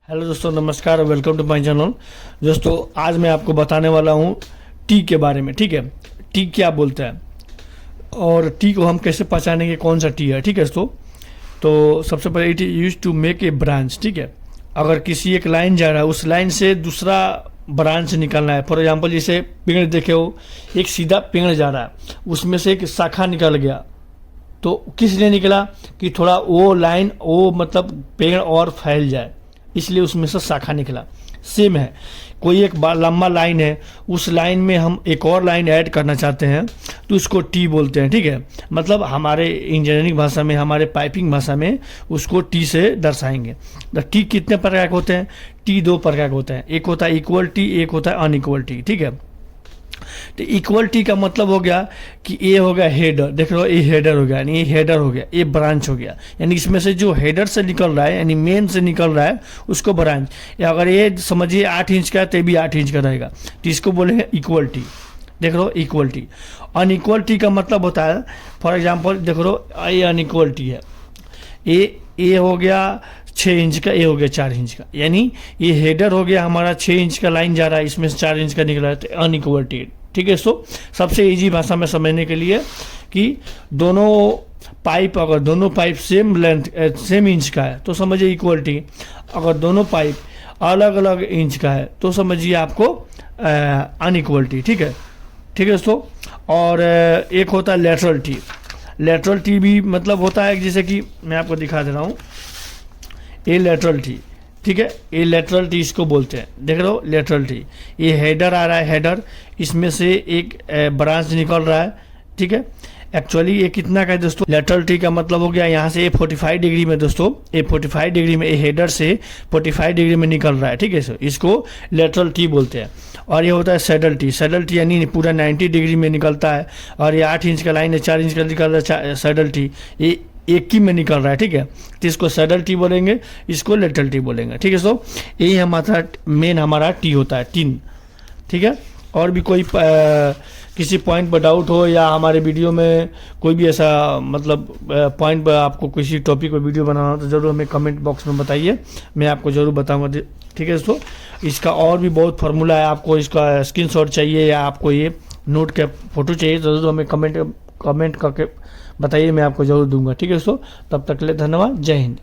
Hello दोस्तों, नमस्कार और वेलकम टू माय चैनल। दोस्तों आज मैं आपको बताने वाला हूँ टी के बारे में। ठीक है, टी क्या बोलते हैं और टी को हम कैसे पहचानेंगे कौन सा टी है। ठीक है दोस्तों, तो सबसे पहले it use to make a branch. ठीक है, अगर किसी एक लाइन जा रहा है उस लाइन से दूसरा ब्रांच निकलना है। फॉर एग्जांपल जैसे पेड़ देखे हो, एक सीधा पेड़ जा रहा है, उसमें से एक शाखा निकल गया, तो किस लिए निकला कि थोड़ा वो लाइन वो मतलब पेड़ और फैल जाए, इसलिए उसमें से शाखा निकला। सेम है, कोई एक लंबा लाइन है, उस लाइन में हम एक और लाइन ऐड करना चाहते हैं तो उसको टी बोलते हैं। ठीक है, मतलब हमारे इंजीनियरिंग भाषा में, हमारे पाइपिंग भाषा में उसको टी से दर्शाएंगे। तो टी कितने प्रकार के होते हैं? टी दो प्रकार के होते हैं, एक होता है इक्वल टी, एक होता है अनइक्वल टी। ठीक है, तो इक्वल टी का मतलब हो गया कि ये हो गया हेडर, देख रहे हो ये हेडर हो गया, यानी ये हेडर हो गया, ये ब्रांच हो गया, यानी इसमें से जो हेडर से निकल रहा है यानी मेन से निकल रहा है उसको ब्रांच। या अगर ये समझिए 8 इंच का है तो भी 8 इंच का रहेगा, तो इसको बोलेंगे इक्वल टी। देख रहे हो इक्वल टी। अनइक्वल टी का मतलब होता है, फॉर एग्जाम्पल देख रहे हो ये अनइक्वल टी है, ये हो गया 6 इंच का, ये हो गया 4 इंच का, यानी ये हेडर हो गया हमारा 6 इंच का लाइन जा रहा है, इसमें से 4 इंच का निकला है, तो अनइक्वल टी। ठीक है, सो सबसे इजी भाषा में समझने के लिए कि दोनों पाइप, अगर दोनों pipe same length same inch का है तो समझिए इक्वल टी। अगर दोनों पाइप अलग अलग इंच का है तो समझिए आपको अनइक्वल टी। ठीक है, ठीक है दोस्तों। और एक होता है लेटरल टी। लेटरल टी भी मतलब होता है जैसे कि मैं आपको दिखा दे रहा हूँ, ये लेटरल टी। ठीक है, ये लेटरल टी इसको बोलते हैं। देख रहे हो लेटरल टी, ये हेडर आ रहा है, हेडर इसमें से एक ब्रांच निकल रहा है। ठीक है, एक्चुअली ये कितना का है दोस्तों? लेटरल टी का मतलब हो गया यहाँ से ये 45 डिग्री में दोस्तों, ये 45 डिग्री में, ये हेडर से 45 डिग्री में निकल रहा है। ठीक है, इसको लेटरल टी बोलते हैं। और ये होता है सैडल टी। सैडल टी यानी पूरा 90 डिग्री में निकलता है, और ये 8 इंच का लाइन है, 4 इंच का निकल रहा है सैडल टी, ये एक ही में निकल रहा है। ठीक है, तो इसको सैडल टी बोलेंगे, इसको लेटरल टी बोलेंगे। ठीक है, सो यही हमारा मेन हमारा टी होता है, टिन। ठीक है, और भी कोई किसी पॉइंट पर डाउट हो या हमारे वीडियो में कोई भी ऐसा मतलब पॉइंट पर आपको किसी टॉपिक पर वीडियो बनाना हो तो ज़रूर हमें कमेंट बॉक्स में बताइए, मैं आपको ज़रूर बताऊंगा। ठीक है दोस्तों, इसका और भी बहुत फार्मूला है, आपको इसका स्क्रीनशॉट चाहिए या आपको ये नोट के फोटो चाहिए तो ज़रूर हमें कमेंट करके बताइए, मैं आपको ज़रूर दूंगा। ठीक है दोस्तों, तब तक के लिए धन्यवाद, जय हिंद।